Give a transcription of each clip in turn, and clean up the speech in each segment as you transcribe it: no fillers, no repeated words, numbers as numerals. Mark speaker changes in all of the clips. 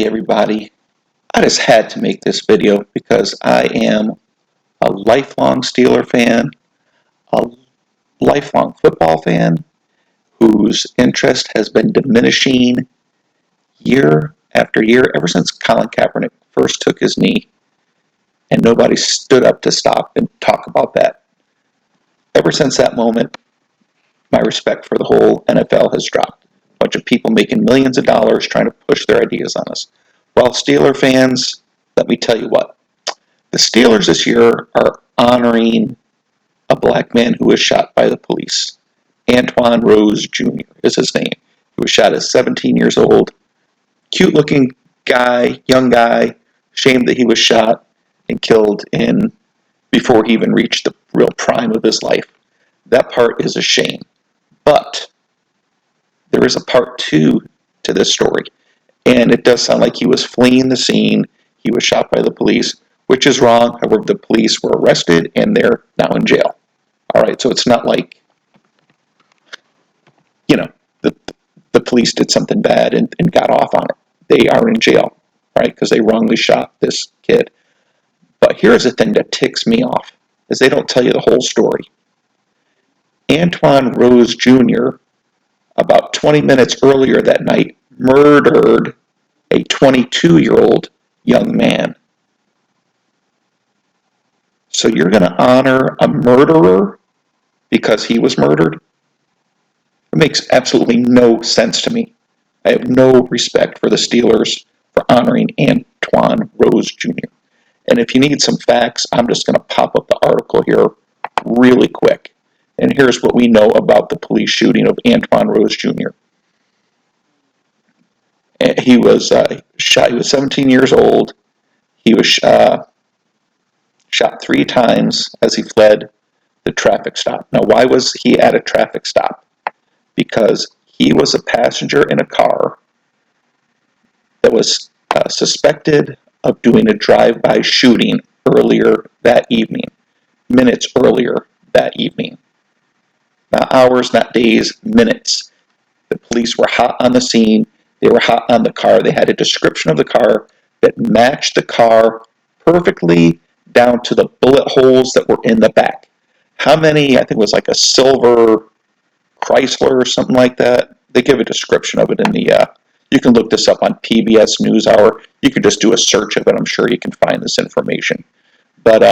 Speaker 1: Hey everybody, I just had to make this video because I am a lifelong Steeler fan, a lifelong football fan whose interest has been diminishing year after year ever since Colin Kaepernick first took his knee, and nobody stood up to stop and talk about that. Ever since that moment, my respect for the whole NFL has dropped. A bunch of people making millions of dollars trying to push their ideas on us. Well, Steeler fans, let me tell you what. The Steelers this year are honoring a black man who was shot by the police. Antwon Rose Jr. is his name. He was shot at 17 years old. Cute-looking guy, young guy. Shame that he was shot and killed before he even reached the real prime of his life. That part is a shame. But there is a part two to this story. And it does sound like he was fleeing the scene. He was shot by the police, which is wrong. However, the police were arrested and they're now in jail. All right, so it's not like, the police did something bad and got off on it. They are in jail, right, because they wrongly shot this kid. But here's the thing that ticks me off, is they don't tell you the whole story. Antwon Rose Jr., about 20 minutes earlier that night, murdered a 22-year-old young man. So you're going to honor a murderer because he was murdered? It makes absolutely no sense to me. I have no respect for the Steelers for honoring Antwon Rose Jr. And if you need some facts, I'm just going to pop up the article here really quick. And here's what we know about the police shooting of Antwon Rose Jr. He was shot. He was 17 years old. He was shot 3 times as he fled the traffic stop. Now, why was he at a traffic stop? Because he was a passenger in a car that was suspected of doing a drive-by shooting earlier that evening, minutes earlier that evening. Not hours, not days, minutes. The police were hot on the scene. They were hot on the car. They had a description of the car that matched the car perfectly down to the bullet holes that were in the back. How many? I think it was like a silver Chrysler or something like that. They give a description of it in the, you can look this up on PBS NewsHour. You can just do a search of it. I'm sure you can find this information. But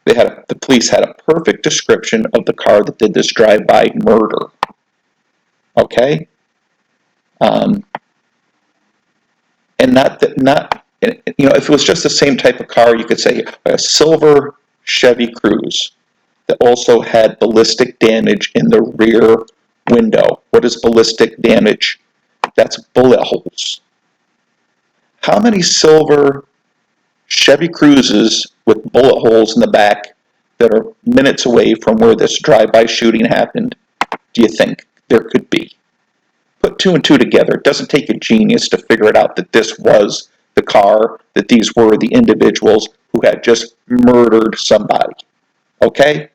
Speaker 1: the police had a perfect description of the car that did this drive-by murder. Okay? And if it was just the same type of car, you could say a silver Chevy Cruze that also had ballistic damage in the rear window. What is ballistic damage? That's bullet holes. How many silver Chevy Cruzes with bullet holes in the back that are minutes away from where this drive-by shooting happened do you think there could be? Put 2 and 2 together. It doesn't take a genius to figure it out that this was the car, that these were the individuals who had just murdered somebody. Okay?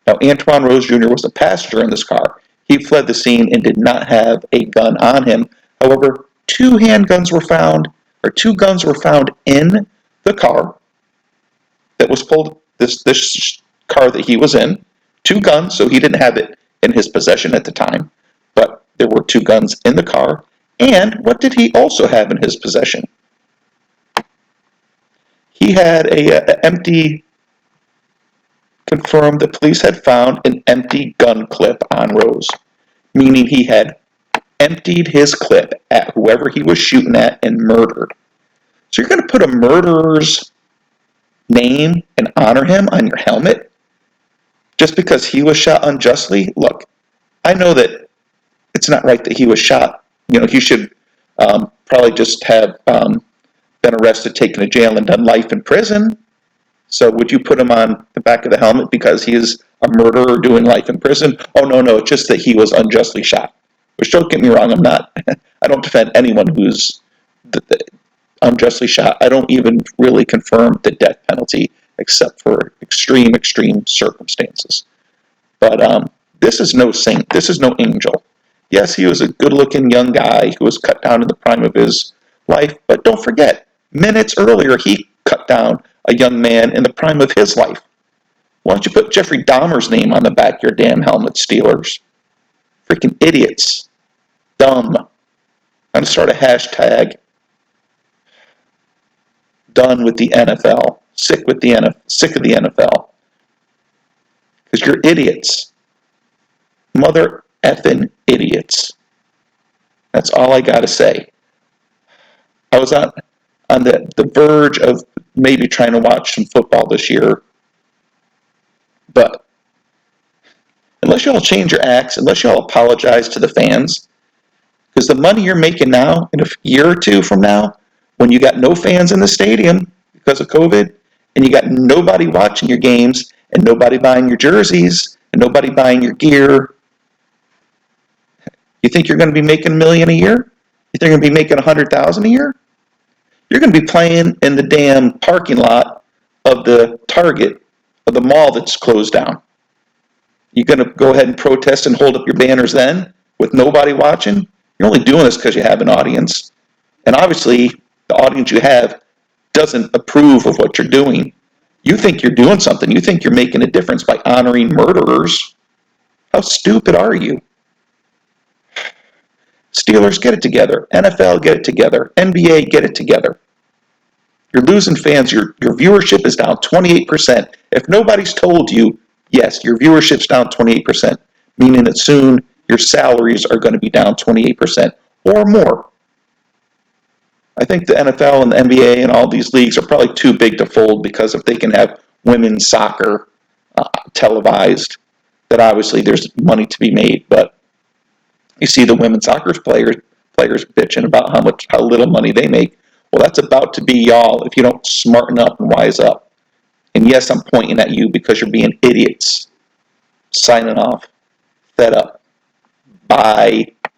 Speaker 1: Now, Antwon Rose Jr. was a passenger in this car. He fled the scene and did not have a gun on him. However, 2 guns were found in the car that was pulled, this car that he was in. 2 guns, so he didn't have it in his possession at the time, but there were 2 guns in the car. And what did he also have in his possession? He had confirmed the police had found an empty gun clip on Rose, meaning he had emptied his clip at whoever he was shooting at and murdered. So you're going to put a murderer's name and honor him on your helmet just because he was shot unjustly? Look, I know that it's not right that he was shot. He should probably just have been arrested, taken to jail, and done life in prison. So would you put him on the back of the helmet because he is a murderer doing life in prison? Oh, no, it's just that he was unjustly shot. Which, don't get me wrong, I don't defend anyone who's unjustly shot. I don't even really confirm the death penalty except for extreme circumstances. But this is no saint. This is no angel. Yes, he was a good-looking young guy who was cut down in the prime of his life, but don't forget, minutes earlier he cut down a young man in the prime of his life. Why don't you put Jeffrey Dahmer's name on the back of your damn helmet, Steelers? Freaking idiots. Dumb. I'm going to start a hashtag. Done with the NFL. Sick of the NFL. Because you're idiots. Mother effing idiots. That's all I got to say. I was on the verge of maybe trying to watch some football this year, but unless y'all change your acts, unless y'all apologize to the fans, because the money you're making now, in a year or two from now, when you got no fans in the stadium because of COVID, and you got nobody watching your games, and nobody buying your jerseys, and nobody buying your gear, you think you're going to be making $1 million a year? You think you're going to be making $100,000 a year? You're going to be playing in the damn parking lot of the Target, of the mall that's closed down. You're going to go ahead and protest and hold up your banners then with nobody watching? You're only doing this because you have an audience. And obviously, the audience you have doesn't approve of what you're doing. You think you're doing something. You think you're making a difference by honoring murderers. How stupid are you? Steelers, get it together. NFL, get it together. NBA, get it together. You're losing fans. Your viewership is down 28%. If nobody's told you, yes, your viewership's down 28%, meaning that soon your salaries are going to be down 28% or more. I think the NFL and the NBA and all these leagues are probably too big to fold, because if they can have women's soccer televised, that obviously there's money to be made. But you see the women's soccer players bitching about how little money they make. Well, that's about to be y'all if you don't smarten up and wise up. And yes, I'm pointing at you because you're being idiots. Signing off. Fed up. Bye.